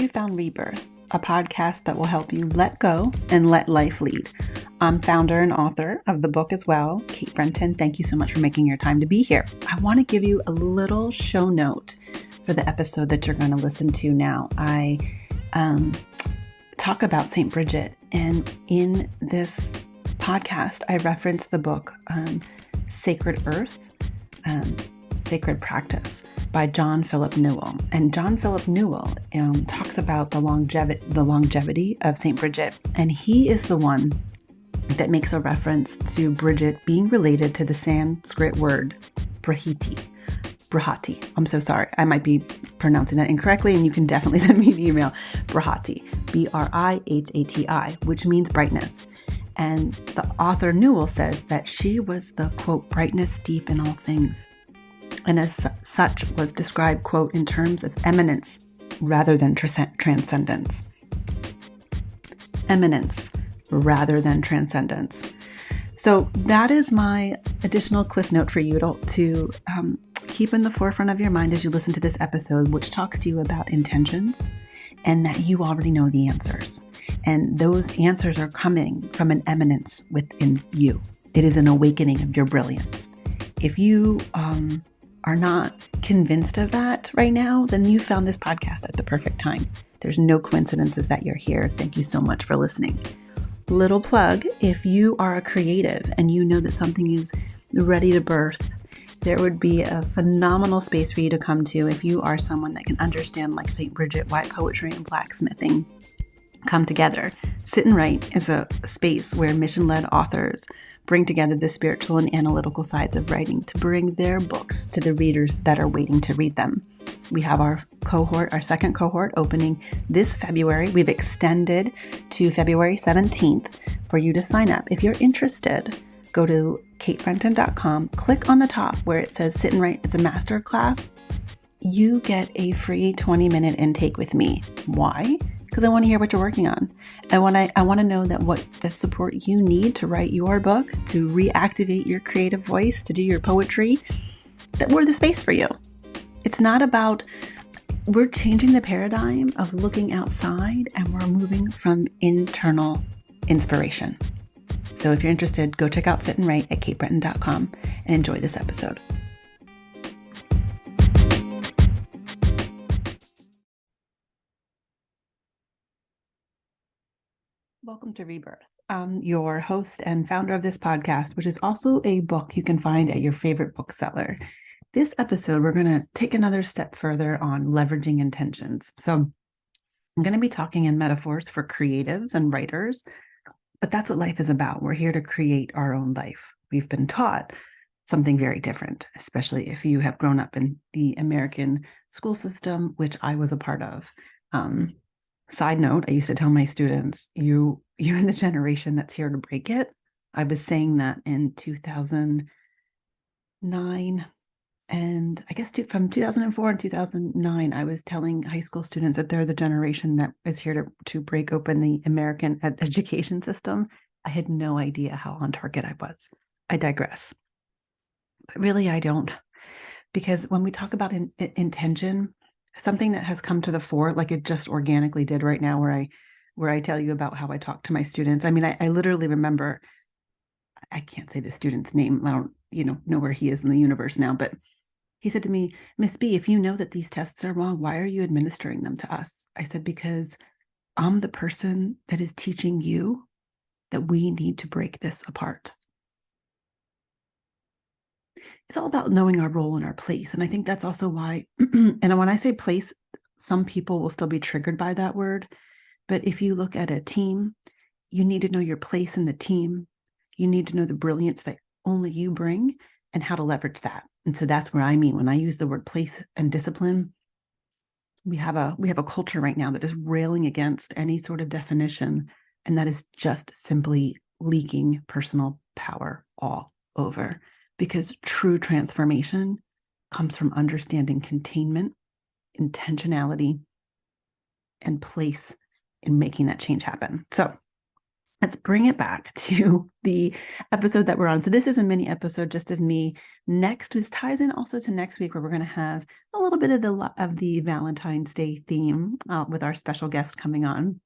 you found Rebirth, a podcast that will help you let go and let life lead. I'm founder and author of the book as well, Kate Brenton. Thank you so much for making your time to be here. I want to give you a little show note for the episode that you're going to listen to now. I talk about St. Brighid, and in this podcast, I reference the book Sacred Earth, Sacred Practice by John Philip Newell. And John Philip Newell talks about the longevity of St. Brighid, and he is the one that makes a reference to Brighid being related to the Sanskrit word Brihati. I'm so sorry. I might be pronouncing that incorrectly, and you can definitely send me an email. Brihati, Brihati, which means brightness. And the author Newell says that she was the, quote, brightness deep in all things, and as such was described, quote, in terms of eminence rather than transcendence. Eminence rather than transcendence. So that is my additional cliff note for you to keep in the forefront of your mind as you listen to this episode, which talks to you about intentions and that you already know the answers. And those answers are coming from an eminence within you. It is an awakening of your brilliance. If you are not convinced of that right now, then you found this podcast at the perfect time. There's no coincidences that you're here. Thank you so much for listening. Little plug, if you are a creative and you know that something is ready to birth, there would be a phenomenal space for you to come to if you are someone that can understand, like St. Brighid, why poetry and blacksmithing come together. Sit and Write is a space where mission-led authors bring together the spiritual and analytical sides of writing to bring their books to the readers that are waiting to read them. We have our second cohort opening this February. We've extended to February 17th for you to sign up. If you're interested, go to katebrenton.com, click on the top where it says Sit and Write. It's a master class. You get a free 20-minute intake with me. Why? Because I want to hear what you're working on. I want to know that support you need to write your book, to reactivate your creative voice, to do your poetry, that we're the space for you. It's not about, we're changing the paradigm of looking outside and we're moving from internal inspiration. So if you're interested, go check out Sit and Write at katebrenton.com and enjoy this episode. Welcome to Rebirth. I'm your host and founder of this podcast, which is also a book you can find at your favorite bookseller. This episode, we're going to take another step further on leveraging intentions. So I'm going to be talking in metaphors for creatives and writers, but that's what life is about. We're here to create our own life. We've been taught something very different, especially if you have grown up in the American school system, which I was a part of. Side note, I used to tell my students, you're in the generation that's here to break it. I was saying that in 2009, and I guess from 2004 and 2009, I was telling high school students that they're the generation that is here to break open the American education system. I had no idea how on target I was. I digress. But really, I don't. Because when we talk about intention, something that has come to the fore, like it just organically did right now, where I tell you about how I talk to my students. I mean, I literally remember, I can't say the student's name. I don't, know where he is in the universe now, but he said to me, Miss B, if you know that these tests are wrong, why are you administering them to us? I said, because I'm the person that is teaching you that we need to break this apart. It's all about knowing our role and our place. And I think that's also why, and when I say place, some people will still be triggered by that word. But if you look at a team, you need to know your place in the team. You need to know the brilliance that only you bring and how to leverage that. And so that's where I mean, when I use the word place and discipline, we have a culture right now that is railing against any sort of definition. And that is just simply leaking personal power all over. Because true transformation comes from understanding containment, intentionality, and place in making that change happen. So let's bring it back to the episode that we're on. So this is a mini episode just of me. This ties in also to next week, where we're going to have a little bit of the Valentine's Day theme with our special guest coming on,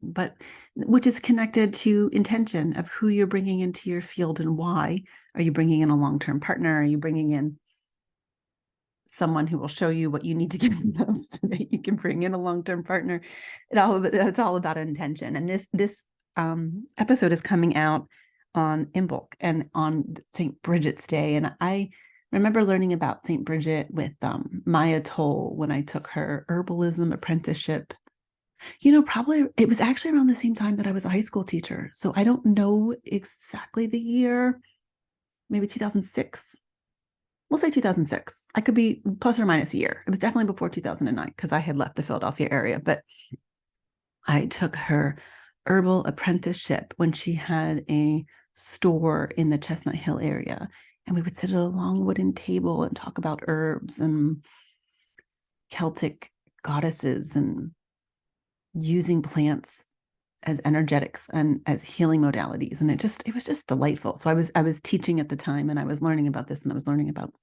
but which is connected to intention of who you're bringing into your field and why. Are you bringing in a long-term partner? Are you bringing in someone who will show you what you need to get enough so that you can bring in a long-term partner? It's all about intention. And this episode is coming out on Imbolc and on St. Bridget's Day. And I remember learning about St. Bridget with Maya Toll when I took her herbalism apprenticeship. Probably it was actually around the same time that I was a high school teacher. So I don't know exactly the year, maybe 2006. We'll say 2006. I could be plus or minus a year. It was definitely before 2009 because I had left the Philadelphia area. But I took her herbal apprenticeship when she had a store in the Chestnut Hill area. And we would sit at a long wooden table and talk about herbs and Celtic goddesses and using plants as energetics and as healing modalities. And it was just delightful. So I was teaching at the time, and I was learning about this, and I was learning about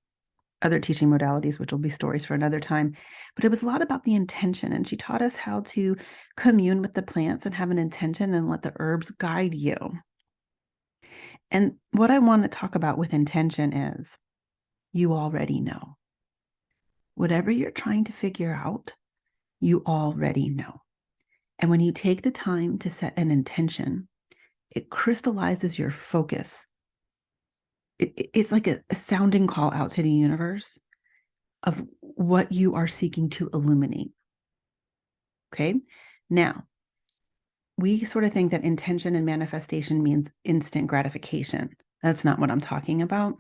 other teaching modalities, which will be stories for another time. But it was a lot about the intention. And she taught us how to commune with the plants and have an intention and let the herbs guide you. And what I want to talk about with intention is you already know. Whatever you're trying to figure out, you already know. And when you take the time to set an intention, it crystallizes your focus. It's like a sounding call out to the universe of what you are seeking to illuminate. Okay. Now, we sort of think that intention and manifestation means instant gratification. That's not what I'm talking about.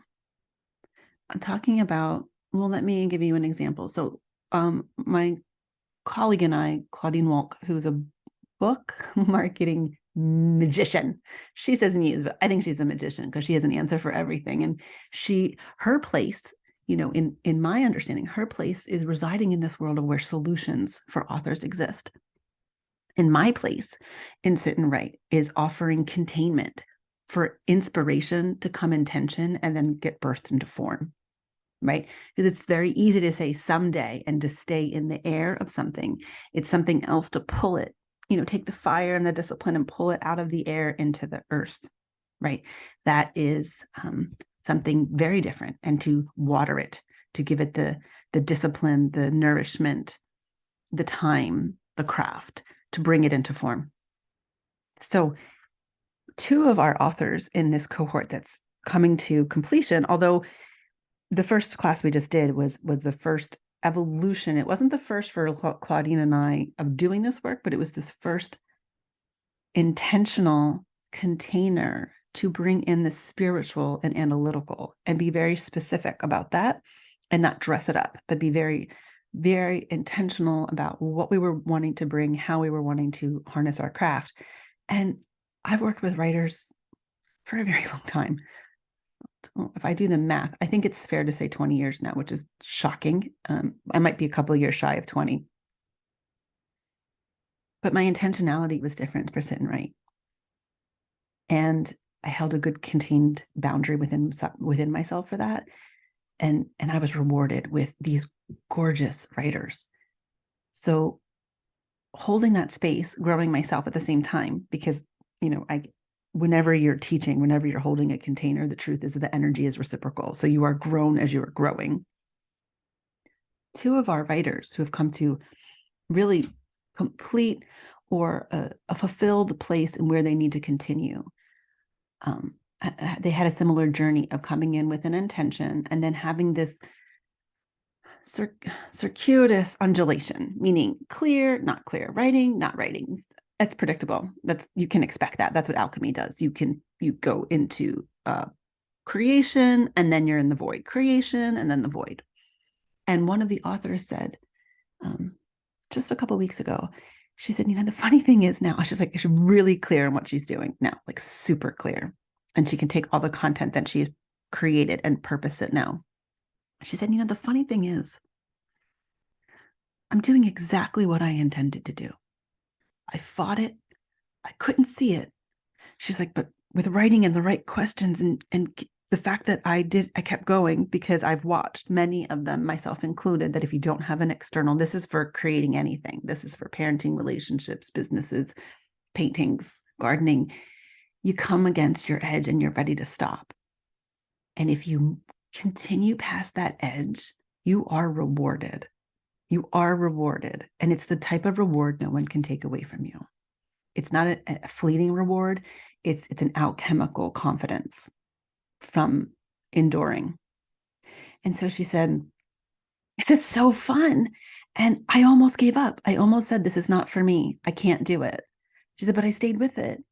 I'm talking about, well, let me give you an example. So my colleague and I, Claudine Walk, who's a book marketing magician. She says muse, but I think she's a magician because she has an answer for everything. And her place, in my understanding, her place is residing in this world of where solutions for authors exist. And my place in Sit and Write is offering containment for inspiration to come in tension and then get birthed into form, right? Because it's very easy to say someday and to stay in the air of something. It's something else to pull it, take the fire and the discipline and pull it out of the air into the earth, right? That is something very different. And to water it, to give it the discipline, the nourishment, the time, the craft, to bring it into form. So 2 of our authors in this cohort that's coming to completion, although the first class we just did was the first evolution. It wasn't the first for Claudine and I of doing this work, but it was this first intentional container to bring in the spiritual and analytical and be very specific about that and not dress it up, but be very, very intentional about what we were wanting to bring, how we were wanting to harness our craft. And I've worked with writers for a very long time. If I do the math, I think it's fair to say 20 years now, which is shocking. I might be a couple of years shy of 20. But my intentionality was different for Sit and Write. And I held a good contained boundary within myself for that. And I was rewarded with these gorgeous writers. So holding that space, growing myself at the same time, because, whenever you're teaching, whenever you're holding a container, the truth is that the energy is reciprocal. So you are grown as you are growing. 2 of our writers who have come to really complete or a fulfilled place in where they need to continue. They had a similar journey of coming in with an intention and then having this circuitous undulation, meaning clear, not clear, writing, not writing. That's predictable. You can expect that. That's what alchemy does. You go into creation and then you're in the void, creation and then the void. And one of the authors said, just a couple of weeks ago, she said, the funny thing is now, she's like, she's really clear on what she's doing now, like super clear. And she can take all the content that she's created and purpose it now. She said, the funny thing is, I'm doing exactly what I intended to do. I fought it. I couldn't see it. she's like, but with writing and the right questions and the fact that I kept going because I've watched many of them, myself included, that if you don't have an external, this is for creating anything. This is for parenting, relationships, businesses, paintings, gardening. You come against your edge and you're ready to stop. And if you continue past that edge, you are rewarded. You are rewarded. And it's the type of reward no one can take away from you. It's not a fleeting reward. It's an alchemical confidence from enduring. And so she said, this is so fun. And I almost gave up. I almost said, this is not for me. I can't do it. She said, but I stayed with it.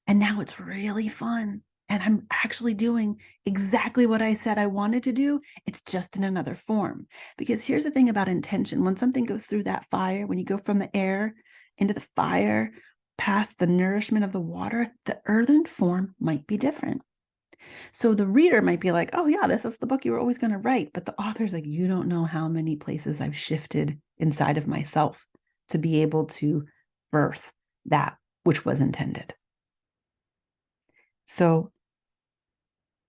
And now it's really fun. And I'm actually doing exactly what I said I wanted to do. It's just in another form. Because here's the thing about intention. When something goes through that fire, when you go from the air into the fire, past the nourishment of the water, the earthen form might be different. So the reader might be like, oh yeah, this is the book you were always going to write. But the author's like, you don't know how many places I've shifted inside of myself to be able to birth that which was intended. So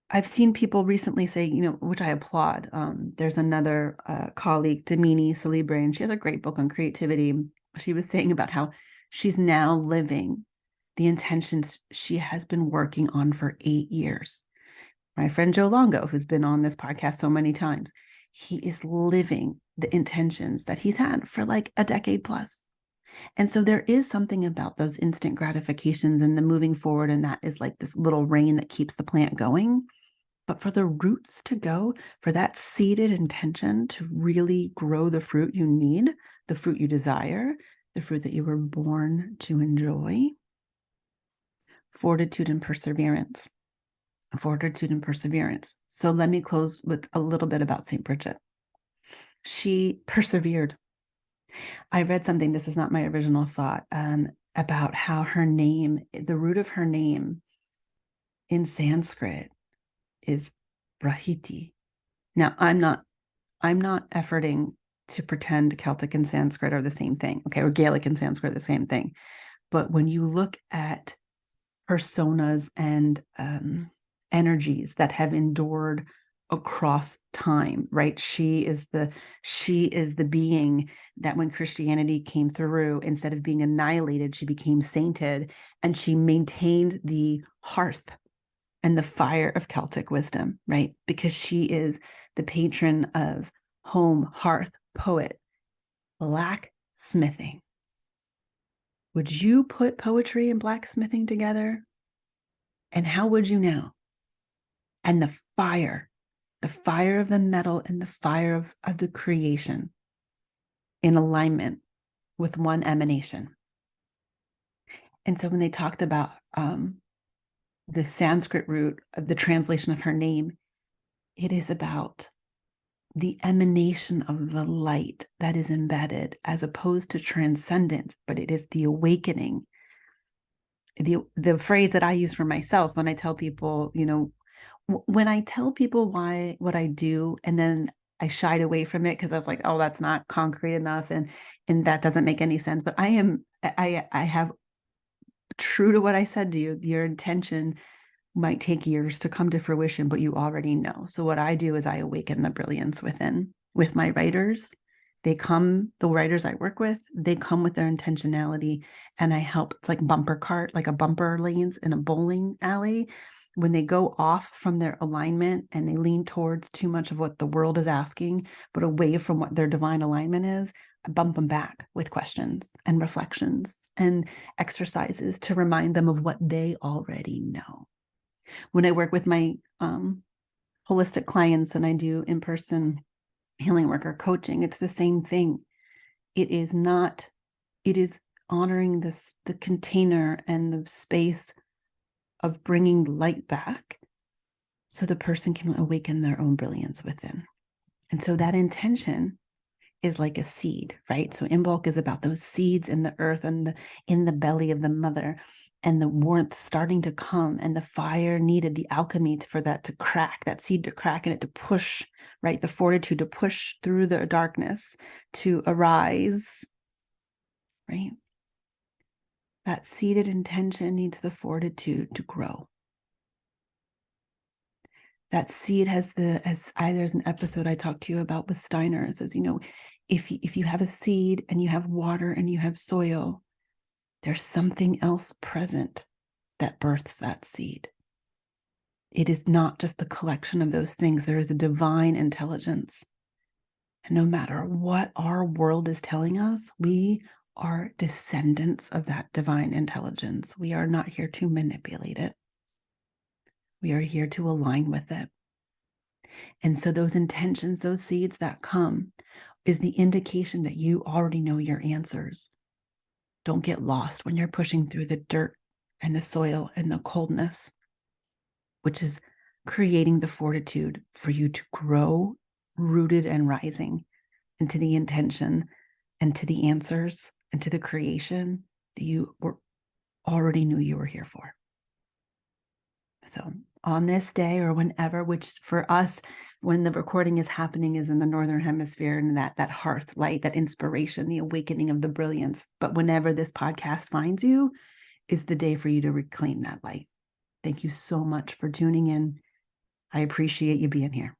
I've seen people recently say, which I applaud. There's another colleague, Damini Celebre, and she has a great book on creativity. She was saying about how she's now living the intentions she has been working on for 8 years. My friend Joe Longo, who's been on this podcast so many times, he is living the intentions that he's had for like a decade plus. And so there is something about those instant gratifications and the moving forward, and that is like this little rain that keeps the plant going. But for the roots to go, for that seeded intention to really grow the fruit you need, the fruit you desire, the fruit that you were born to enjoy, fortitude and perseverance. Fortitude and perseverance. So let me close with a little bit about St. Bridget. She persevered. I read something, this is not my original thought, about how her name, the root of her name in Sanskrit is Brahiti. Now, I'm not efforting to pretend Celtic and Sanskrit are the same thing, okay, or Gaelic and Sanskrit are the same thing. But when you look at personas and energies that have endured across time, right? She is the being that when Christianity came through, instead of being annihilated, she became sainted, and she maintained the hearth and the fire of Celtic wisdom, right? Because she is the patron of home, hearth, poet, blacksmithing. Would you put poetry and blacksmithing together? And how would you know? And the fire of the metal and the fire of the creation in alignment with one emanation. And so when they talked about the Sanskrit root of the translation of her name, it is about the emanation of the light that is embedded, as opposed to transcendence, but it is the awakening. The phrase that I use for myself when I tell people, when I tell people what I do, and then I shied away from it because I was like, oh, that's not concrete enough, and that doesn't make any sense. But I have, true to what I said to you, your intention might take years to come to fruition, but you already know. So what I do is I awaken the brilliance within with my writers. The writers I work with, they come with their intentionality, and I help. It's like bumper cart, like a bumper lanes in a bowling alley. When they go off from their alignment and they lean towards too much of what the world is asking, but away from what their divine alignment is, I bump them back with questions and reflections and exercises to remind them of what they already know. When I work with my holistic clients and I do in-person healing work or coaching, it's the same thing. It is honoring the container and the space of bringing light back so the person can awaken their own brilliance within. And so that intention is like a seed, right? So Imbolc is about those seeds in the earth and in the belly of the mother, and the warmth starting to come, and the fire needed, the alchemy for that to crack, that seed to crack, and it to push, right? The fortitude to push through the darkness to arise, right? That seated intention needs the fortitude to grow. That seed has there's an episode I talked to you about with Steiners, as you know, if you have a seed and you have water and you have soil, there's something else present that births that seed. It is not just the collection of those things. There is a divine intelligence. And no matter what our world is telling us, we are descendants of that divine intelligence. We are not here to manipulate it. We are here to align with it. And so those intentions, those seeds that come, is the indication that you already know your answers. Don't get lost when you're pushing through the dirt and the soil and the coldness, which is creating the fortitude for you to grow rooted and rising into the intention and to the answers and to the creation that you already knew you were here for. So on this day or whenever, which for us, when the recording is happening, is in the Northern Hemisphere, and that hearth light, that inspiration, the awakening of the brilliance. But whenever this podcast finds you is the day for you to reclaim that light. Thank you so much for tuning in. I appreciate you being here.